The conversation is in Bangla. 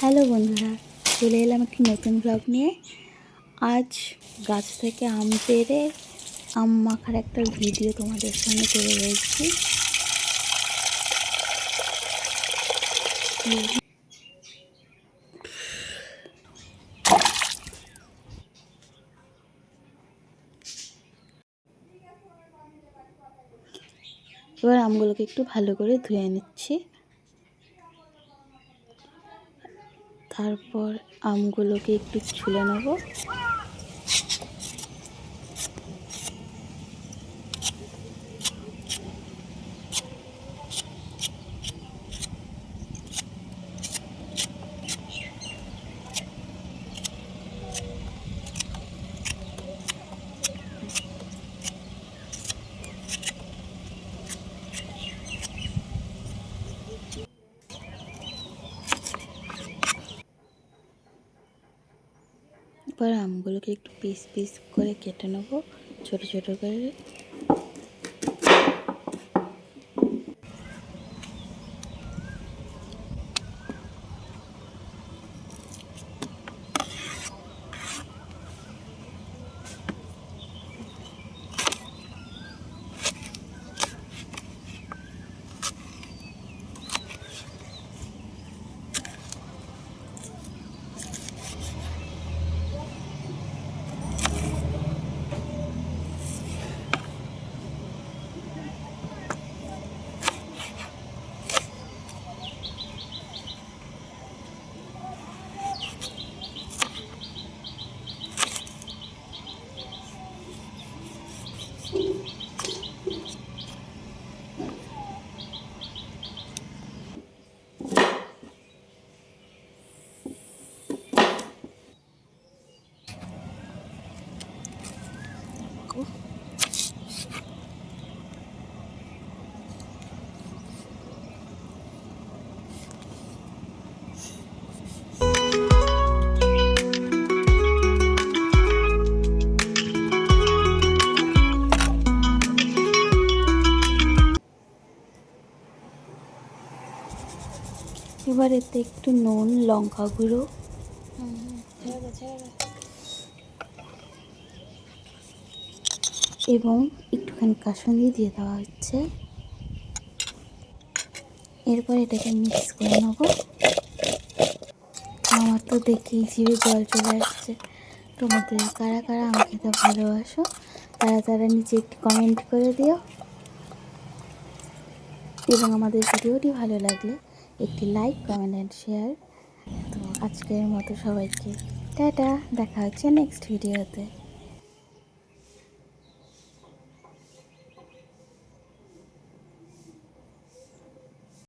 হ্যালো বন্ধুরা, চলে এলাম একটি নতুন ব্লগ নিয়ে। আজ গাছ থেকে আম পেড়ে আম মাখার একটা ভিডিও তোমাদের সামনে তুলে ধরেছি। এবার আমগুলোকে একটু ভালো করে ধুয়ে নিচ্ছি। তারপর আমগুলোকে একটু ছুলে নেব। এবার আমগুলোকে একটু পিস পিস করে কেটে নেব, ছোট ছোট করে। এবার এতে একটু নুন, লঙ্কা গুঁড়ো এবং একটুখানি কাসুন্দি দিয়ে দেওয়া হচ্ছে। এরপর এটাকে মিক্স করে নেব। আমার তো দেখেই জিভে জল চলে আসছে। তোমাদের কারা কারা আম খেতে ভালোবাসো তারা নিচে একটি কমেন্ট করে দিও, এবং আমাদের ভিডিওটি ভালো লাগলে একটি লাইক, কমেন্ট অ্যান্ড শেয়ার। তো আজকের মতো সবাইকে টাটা, দেখা হচ্ছে নেক্সট ভিডিওতে।